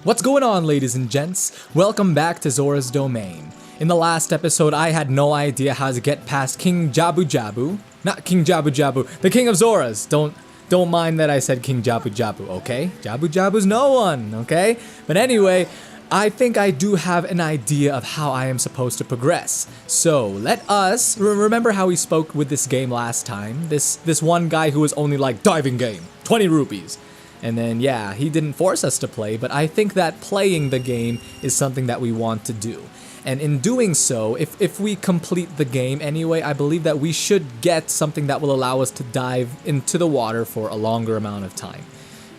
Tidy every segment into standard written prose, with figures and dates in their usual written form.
What's going on, ladies and gents? Welcome back to Zora's Domain. In the last episode, I had no idea how to get past King Jabu-Jabu. Not King Jabu-Jabu, the King of Zoras. Don't mind that I said King Jabu-Jabu, okay? Jabu-Jabu's no one, okay? But anyway, I think I do have an idea of how I am supposed to progress. So let us remember how we spoke with this game last time. This one guy who was only like diving game, 20 rupees. And then, yeah, he didn't force us to play, but I think that playing the game is something that we want to do. And in doing so, if we complete the game anyway, I believe that we should get something that will allow us to dive into the water for a longer amount of time.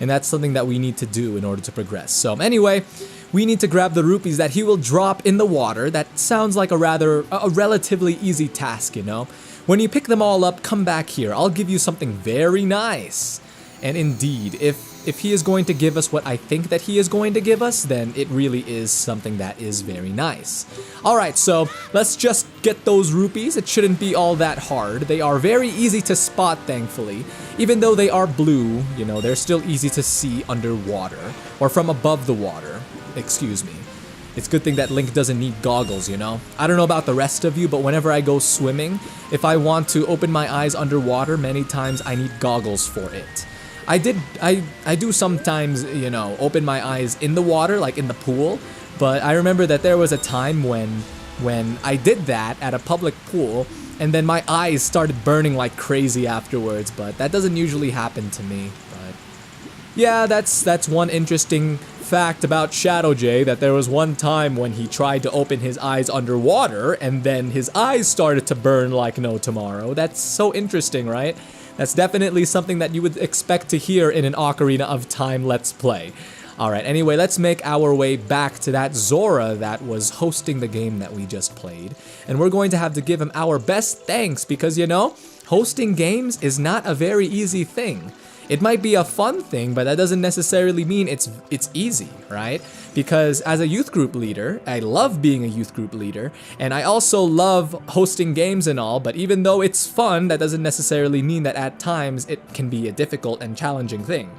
And that's something that we need to do in order to progress. So anyway, we need to grab the rupees that he will drop in the water. That sounds like a relatively easy task, you know? When you pick them all up, come back here. I'll give you something very nice. And indeed, if he is going to give us what I think that he is going to give us, then it really is something that is very nice. Alright, so let's just get those rupees. It shouldn't be all that hard. They are very easy to spot, thankfully. Even though they are blue, you know, they're still easy to see underwater. Or from above the water. Excuse me. It's a good thing that Link doesn't need goggles, you know? I don't know about the rest of you, but whenever I go swimming, if I want to open my eyes underwater, many times I need goggles for it. I do sometimes, you know, open my eyes in the water, like in the pool, but I remember that there was a time when I did that at a public pool, and then my eyes started burning like crazy afterwards, but that doesn't usually happen to me. But yeah, that's one interesting fact about ShdwjGaming, that there was one time when he tried to open his eyes underwater, and then his eyes started to burn like no tomorrow. That's so interesting, right? That's definitely something that you would expect to hear in an Ocarina of Time Let's Play. Alright, anyway, let's make our way back to that Zora that was hosting the game that we just played. And we're going to have to give him our best thanks because, you know, hosting games is not a very easy thing. It might be a fun thing, but that doesn't necessarily mean it's easy, right? Because as a youth group leader, I love being a youth group leader, and I also love hosting games and all, but even though it's fun, that doesn't necessarily mean that at times it can be a difficult and challenging thing.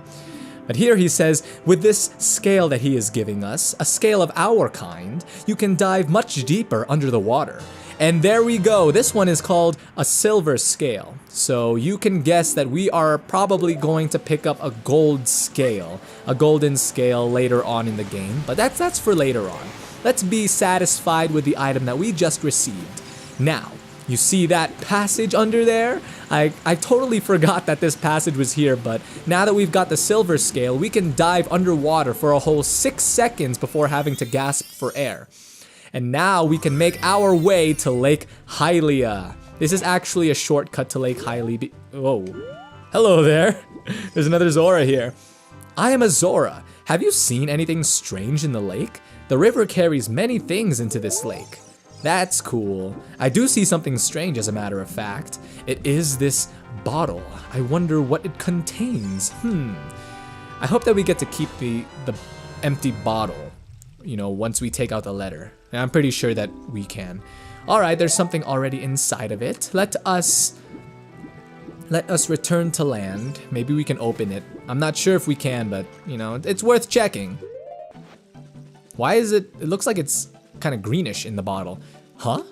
But here he says, with this scale that he is giving us, a scale of our kind, you can dive much deeper under the water. And there we go, this one is called a silver scale. So you can guess that we are probably going to pick up a gold scale, a golden scale later on in the game, but that's for later on. Let's be satisfied with the item that we just received. Now, you see that passage under there? I totally forgot that this passage was here, but now that we've got the silver scale, we can dive underwater for a whole 6 seconds before having to gasp for air. And now we can make our way to Lake Hylia. This is actually a shortcut to Lake Hylia. Whoa. Hello there. There's another Zora here. I am a Zora. Have you seen anything strange in the lake? The river carries many things into this lake. That's cool. I do see something strange, as a matter of fact. It is this bottle. I wonder what it contains. I hope that we get to keep the empty bottle, you know, once we take out the letter. And I'm pretty sure that we can. Alright, there's something already inside of it. Let us return to land. Maybe we can open it. I'm not sure if we can, but, you know, it's worth checking. Why is it looks like it's kind of greenish in the bottle. Huh?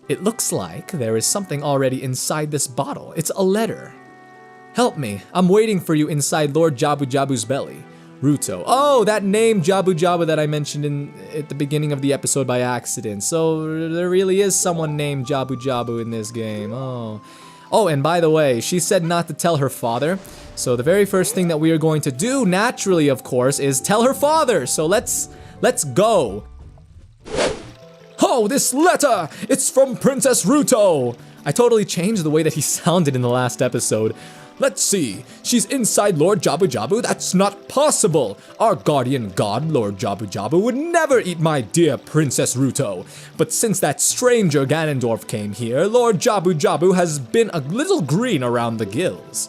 It looks like there is something already inside this bottle. It's a letter. Help me. I'm waiting for you inside Lord Jabu-Jabu's belly. Ruto. Oh, that name Jabu-Jabu that I mentioned at the beginning of the episode by accident. So there really is someone named Jabu-Jabu in this game. Oh, and by the way, she said not to tell her father. So the very first thing that we are going to do, naturally of course, is tell her father. So let's go. Oh, this letter! It's from Princess Ruto! I totally changed the way that he sounded in the last episode. Let's see. She's inside Lord Jabu-Jabu? That's not possible. Our guardian god, Lord Jabu-Jabu, would never eat my dear Princess Ruto. But since that stranger Ganondorf came here, Lord Jabu-Jabu has been a little green around the gills.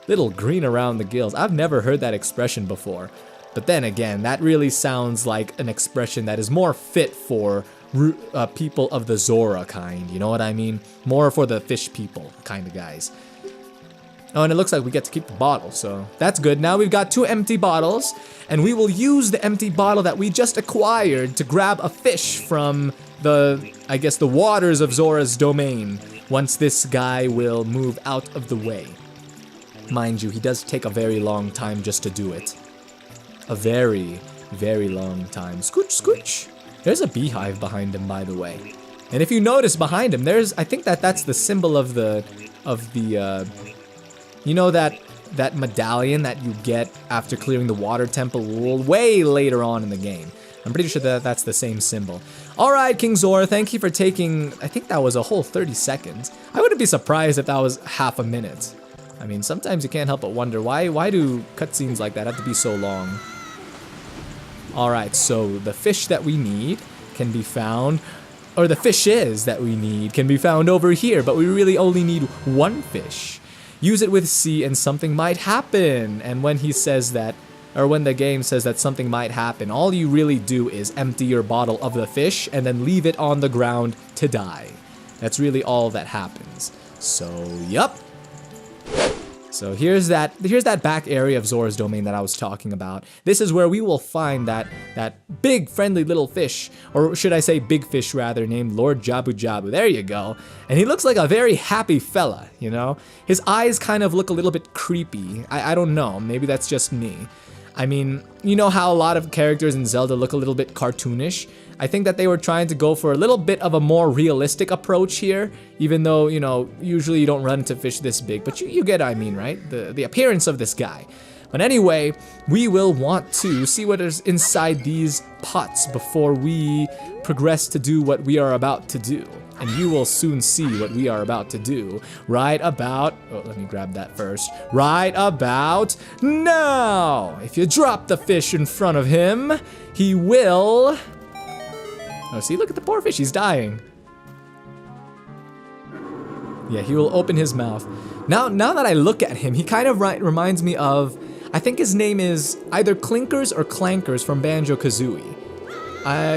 Little green around the gills. I've never heard that expression before. But then again, that really sounds like an expression that is more fit for people of the Zora kind, you know what I mean? More for the fish people kind of guys. Oh, and it looks like we get to keep the bottle, so that's good. Now we've got 2 empty bottles, and we will use the empty bottle that we just acquired to grab a fish from I guess the waters of Zora's domain once this guy will move out of the way. Mind you, he does take a very long time just to do it. A very, very long time. Scooch, scooch. There's a beehive behind him, by the way. And if you notice behind him, I think that's the symbol of the, you know that medallion that you get after clearing the water temple way later on in the game. I'm pretty sure that's the same symbol. Alright, King Zora, thank you for taking, I think that was a whole 30 seconds. I wouldn't be surprised if that was half a minute. I mean, sometimes you can't help but wonder, why do cutscenes like that have to be so long? Alright, so the fish that we need can be found, or the fishes that we need can be found over here, but we really only need 1 fish. Use it with C and something might happen. And when he says that, or when the game says that something might happen, all you really do is empty your bottle of the fish and then leave it on the ground to die. That's really all that happens. So, yup. So here's that back area of Zora's domain that I was talking about. This is where we will find that big friendly little fish, or should I say big fish rather, named Lord Jabu-Jabu. There you go. And he looks like a very happy fella, you know? His eyes kind of look a little bit creepy. I don't know, maybe that's just me. I mean, you know how a lot of characters in Zelda look a little bit cartoonish? I think that they were trying to go for a little bit of a more realistic approach here, even though, you know, usually you don't run into fish this big, but you get what I mean, right? The appearance of this guy. But anyway, we will want to see what is inside these pots before we progress to do what we are about to do. And you will soon see what we are about to do right about, oh, let me grab that first, right about now. If you drop the fish in front of him, he will, oh, see, look at the poor fish, he's dying. Yeah, he will open his mouth. Now that I look at him, he kind of reminds me of, I think his name is either Clinkers or Clankers from Banjo-Kazooie.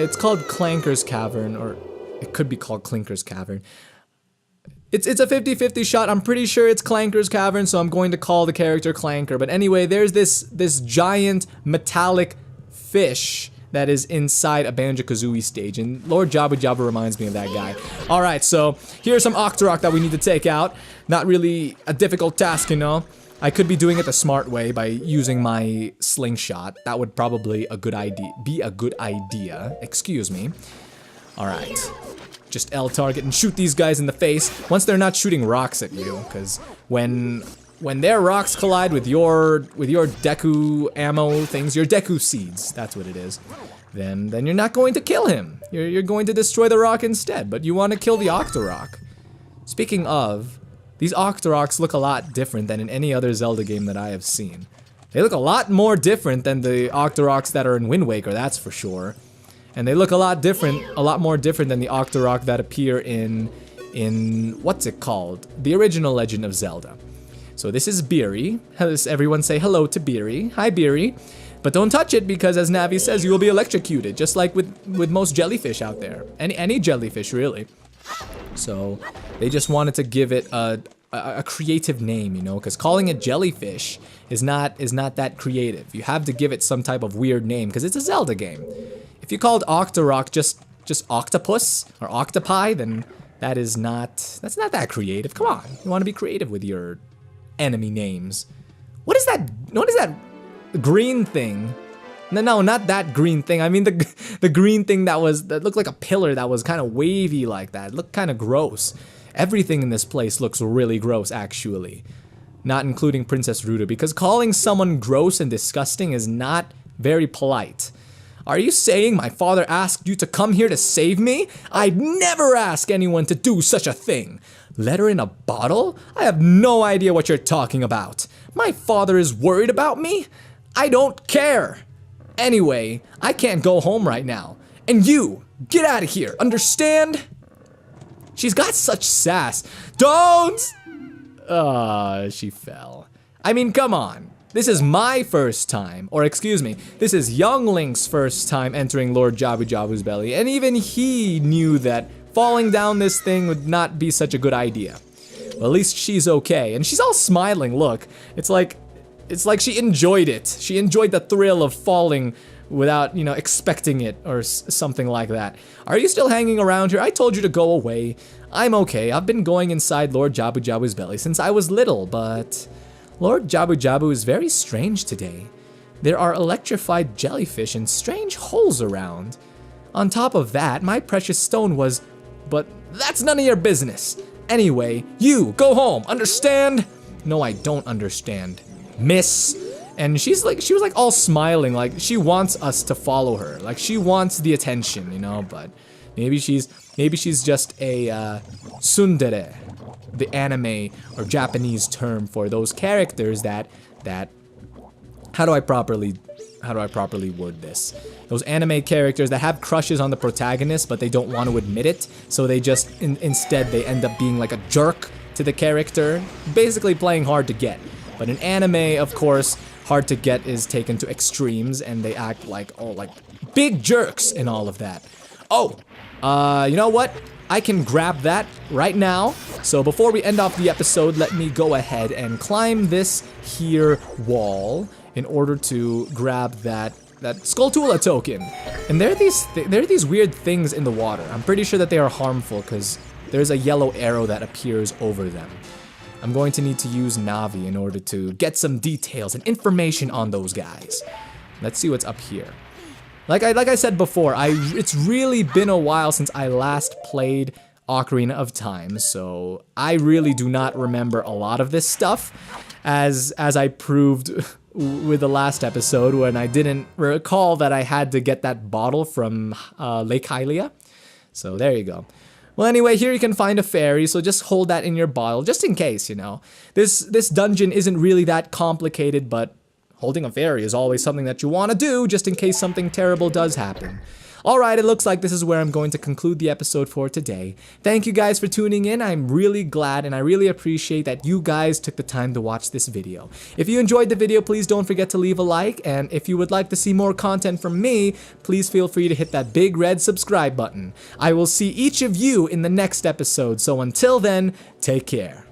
It's called Clanker's Cavern, or it could be called Clinker's Cavern. It's a 50-50 shot. I'm pretty sure it's Clanker's Cavern, so I'm going to call the character Clanker. But anyway, there's this giant metallic fish that is inside a Banjo-Kazooie stage, and Lord Jabu-Jabu reminds me of that guy. Alright, so here's some Octorok that we need to take out. Not really a difficult task, you know. I could be doing it the smart way by using my slingshot. That would probably be a good idea. Excuse me. Alright. Just L target and shoot these guys in the face once they're not shooting rocks at you, because when their rocks collide with your Deku ammo things, your Deku seeds, that's what it is, then you're not going to kill him. You're going to destroy the rock instead, but you want to kill the Octorok. Speaking of, these Octoroks look a lot different than in any other Zelda game that I have seen. They look a lot more different than the Octoroks that are in Wind Waker, that's for sure. And they look a lot more different than the Octorok that appear in what's it called? The original Legend of Zelda. So this is Beery. Everyone say hello to Beery. Hi, Beery. But don't touch it because, as Navi says, you will be electrocuted, just like with most jellyfish out there. Any jellyfish, really. So they just wanted to give it a creative name, you know, because calling it jellyfish is not that creative. You have to give it some type of weird name because it's a Zelda game. If you called Octorok just octopus or octopi, then that's not that creative. Come on, you want to be creative with your enemy names. What is that? What is that green thing? No, not that green thing. I mean the green thing that looked like a pillar that was kind of wavy like that. It looked kind of gross. Everything in this place looks really gross, actually. Not including Princess Ruto, because calling someone gross and disgusting is not very polite. Are you saying my father asked you to come here to save me? I'd never ask anyone to do such a thing. Letter in a bottle? I have no idea what you're talking about. My father is worried about me? I don't care. Anyway, I can't go home right now. And you, get out of here, understand? She's got such sass. Don't! She fell. I mean, come on. This is my first time, or excuse me, this is Young Link's first time entering Lord Jabu-Jabu's belly, and even he knew that falling down this thing would not be such a good idea. Well, at least she's okay. And she's all smiling, look. It's like she enjoyed it. She enjoyed the thrill of falling without, you know, expecting it or something like that. Are you still hanging around here? I told you to go away. I'm okay. I've been going inside Lord Jabu-Jabu's belly since I was little, but Lord Jabu-Jabu is very strange today. There are electrified jellyfish and strange holes around. On top of that, my precious stone was... But that's none of your business. Anyway, you, go home, understand? No, I don't understand, miss. And she was like all smiling, like she wants us to follow her. Like she wants the attention, you know, but maybe she's just a tsundere, the anime or Japanese term for those characters that how do I properly word this? Those anime characters that have crushes on the protagonist, but they don't want to admit it, so they just instead they end up being like a jerk to the character, basically playing hard to get. But in anime, of course, hard to get is taken to extremes, and they act like big jerks and all of that. Oh, you know what? I can grab that right now. So before we end off the episode, let me go ahead and climb this here wall in order to grab that Skulltula token. And there are these weird things in the water. I'm pretty sure that they are harmful because there's a yellow arrow that appears over them. I'm going to need to use Navi in order to get some details and information on those guys. Let's see what's up here. Like I said before, it's really been a while since I last played Ocarina of Time, so I really do not remember a lot of this stuff, as I proved with the last episode when I didn't recall that I had to get that bottle from Lake Hylia. So there you go. Well, anyway, here you can find a fairy, so just hold that in your bottle, just in case, you know. This dungeon isn't really that complicated, but holding a fairy is always something that you want to do, just in case something terrible does happen. Alright, it looks like this is where I'm going to conclude the episode for today. Thank you guys for tuning in. I'm really glad and I really appreciate that you guys took the time to watch this video. If you enjoyed the video, please don't forget to leave a like, and if you would like to see more content from me, please feel free to hit that big red subscribe button. I will see each of you in the next episode, so until then, take care.